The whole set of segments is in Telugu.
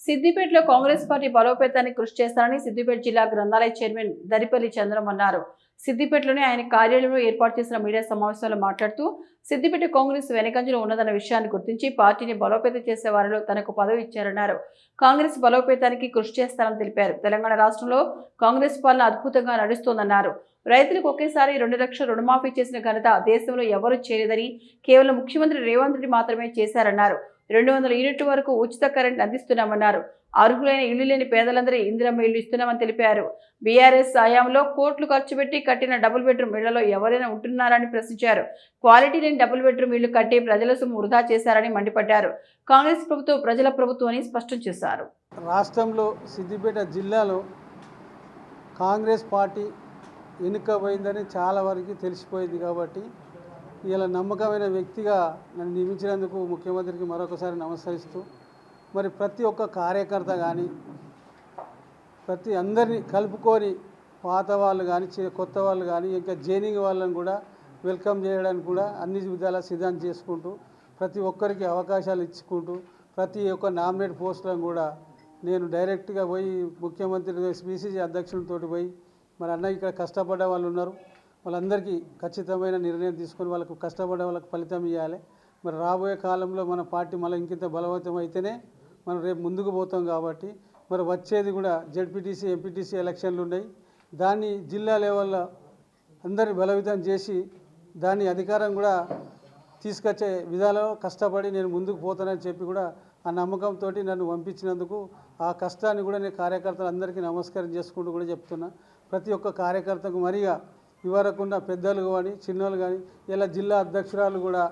సిద్దిపేటలో కాంగ్రెస్ పార్టీ బలోపేతానికి కృషి చేస్తారని సిద్దిపేట జిల్లా గ్రంథాలయ చైర్మన్ దరిపల్లి చంద్రం అన్నారు. సిద్దిపేటలోని ఆయన కార్యాలయంలో ఏర్పాటు చేసిన మీడియా సమావేశంలో మాట్లాడుతూ సిద్దిపేట కాంగ్రెస్ వెనుకంజలో ఉన్నదన్న విషయాన్ని గుర్తించి పార్టీని బలోపేతం చేసే వారిలో తనకు పదవి ఇచ్చారన్నారు. కాంగ్రెస్ బలోపేతానికి కృషి చేస్తారని తెలిపారు. తెలంగాణ రాష్ట్రంలో కాంగ్రెస్ పాలన అద్భుతంగా నడుస్తోందన్నారు. రైతులకు ఒకేసారి 2 లక్షల రుణమాఫీ చేసిన ఘనత దేశంలో ఎవరూ చేయలేదని కేవలం ముఖ్యమంత్రి రేవంత్ రెడ్డి మాత్రమే చేశారన్నారు. 200 యూనిట్ల వరకు ఉచిత కరెంట్ అందిస్తున్నామన్నారు. అర్హులైన ఇల్లు లేని పేదలందరూ ఇందిరమ్మ ఇల్లు ఇస్తున్నామని తెలిపారు. బీఆర్ఎస్ హయాంలో కోట్లు ఖర్చు పెట్టి కట్టిన డబుల్ బెడ్రూమ్ ఇళ్లలో ఎవరైనా ఉంటున్నారని ప్రశ్నించారు. క్వాలిటీ లేని డబుల్ బెడ్రూమ్ ఇళ్లు కట్టి ప్రజల సొమ్ము వృధా చేశారని మండిపడ్డారు. కాంగ్రెస్ ప్రభుత్వం ప్రజల ప్రభుత్వం అని స్పష్టం చేశారు. రాష్ట్రంలో సిద్దిపేట జిల్లాలో కాంగ్రెస్ పార్టీ ఎన్నికపోయిందని చాలా వరకు తెలిసిపోయింది. కాబట్టి ఇలా నమ్మకమైన వ్యక్తిగా నన్ను నియమించినందుకు ముఖ్యమంత్రికి మరొకసారి నమస్కరిస్తూ, మరి ప్రతి ఒక్క కార్యకర్త కానీ ప్రతి అందరినీ కలుపుకొని పాత వాళ్ళు కానీ కొత్త వాళ్ళు కానీ ఇంకా జైనింగ్ వాళ్ళని కూడా వెల్కమ్ చేయడానికి కూడా అన్ని విధాలా సిద్ధం చేసుకుంటూ ప్రతి ఒక్కరికి అవకాశాలు ఇచ్చుకుంటూ ప్రతి ఒక్క నామినేట్ పోస్టులను కూడా నేను డైరెక్ట్గా పోయి ముఖ్యమంత్రి పిసిసి అధ్యక్షులతో పోయి మరి అన్న ఇక్కడ కష్టపడ్డ వాళ్ళు ఉన్నారు, వాళ్ళందరికీ ఖచ్చితమైన నిర్ణయం తీసుకొని వాళ్ళకు కష్టపడే వాళ్ళకు ఫలితం ఇవ్వాలి. మరి రాబోయే కాలంలో మన పార్టీ మళ్ళీ ఇంకింత బలవంతం అయితేనే మనం రేపు ముందుకు పోతాం. కాబట్టి మరి వచ్చేది కూడా జెడ్పీటీసీ ఎంపీటీసీ ఎలక్షన్లు ఉన్నాయి. దాన్ని జిల్లా లెవెల్లో అందరిని బలవంతం చేసి దాన్ని అధికారం కూడా తీసుకొచ్చే విధాలో కష్టపడి నేను ముందుకు పోతానని చెప్పి కూడా ఆ నమ్మకంతో నన్ను పంపించినందుకు ఆ కష్టాన్ని కూడా నేను కార్యకర్తలందరికీ నమస్కారం చేసుకుంటూ కూడా చెప్తున్నా. ప్రతి ఒక్క కార్యకర్తకు మరిగా ఇవరకున్న పెద్దలు కానీ చిన్నోళ్ళు కానీ ఇలా జిల్లా అధ్యక్షురాలు కూడా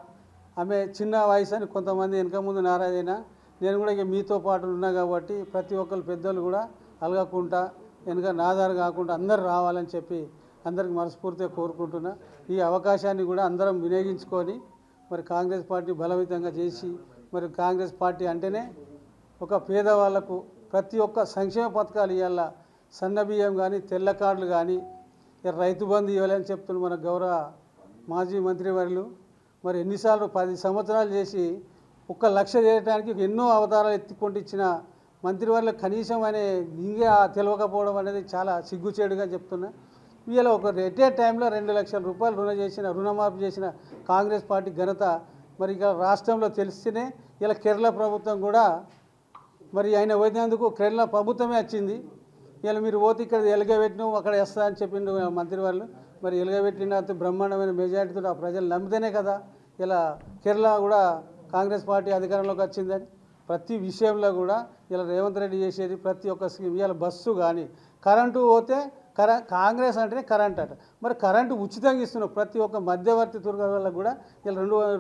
ఆమె చిన్న వయసు అని కొంతమంది వెనక ముందు నారాజైనా నేను కూడా ఇక మీతో పాటు ఉన్నా. కాబట్టి ప్రతి ఒక్కరు పెద్దలు కూడా అలగకుండా వెనక నాదారు కాకుండా అందరు రావాలని చెప్పి అందరికి మనస్ఫూర్తిగా కోరుకుంటున్నా. ఈ అవకాశాన్ని కూడా అందరం వినియోగించుకొని మరి కాంగ్రెస్ పార్టీ బలవంతంగా చేసి మరి కాంగ్రెస్ పార్టీ అంటేనే ఒక పేదవాళ్లకు ప్రతి ఒక్క సంక్షేమ పథకాలు ఇవ్వాల. సన్న బియ్యం కానీ తెల్ల కార్డులు కానీ రైతు బంధు ఇవ్వాలని చెప్తున్నారు మన గౌరవ మాజీ మంత్రివర్యులు. మరి ఎన్నిసార్లు 10 సంవత్సరాలు చేసి 1 లక్ష చేయడానికి ఎన్నో అవతారాలు ఎత్తుకుంటూ ఇచ్చిన మంత్రివర్యులకు కనీసం అనే ఇంకే తెలియకపోవడం అనేది చాలా సిగ్గుచేడుగా చెప్తున్నా. వీళ్ళ ఒక ఎటే టైంలో 2 లక్షల రూపాయలు రుణమాఫీ చేసిన కాంగ్రెస్ పార్టీ ఘనత మరి ఇక రాష్ట్రంలో తెలిస్తేనే ఇలా కేరళ ప్రభుత్వం కూడా మరి ఆయన పోయినందుకు కేరళ ప్రభుత్వమే వచ్చింది. ఇలా మీరు పోతే ఇక్కడ ఎలుగబెట్టినాం అక్కడ వేస్తా అని చెప్పిండు మంత్రివర్యులు. మరి ఎలుగబెట్టిన బ్రహ్మాండమైన మెజార్టీతో ఆ ప్రజలు నమ్మితేనే కదా ఇలా కేరళ కూడా కాంగ్రెస్ పార్టీ అధికారంలోకి వచ్చిందని. ప్రతి విషయంలో కూడా ఇలా రేవంత్ రెడ్డి చేసేది ప్రతి ఒక్క స్కీమ్. ఇలా బస్సు కానీ కరెంటు పోతే కాంగ్రెస్ అంటేనే కరెంట్ అట. మరి కరెంటు ఉచితంగా ఇస్తున్నాం ప్రతి ఒక్క మధ్యవర్తి తుర్గ వాళ్ళకు కూడా ఇలా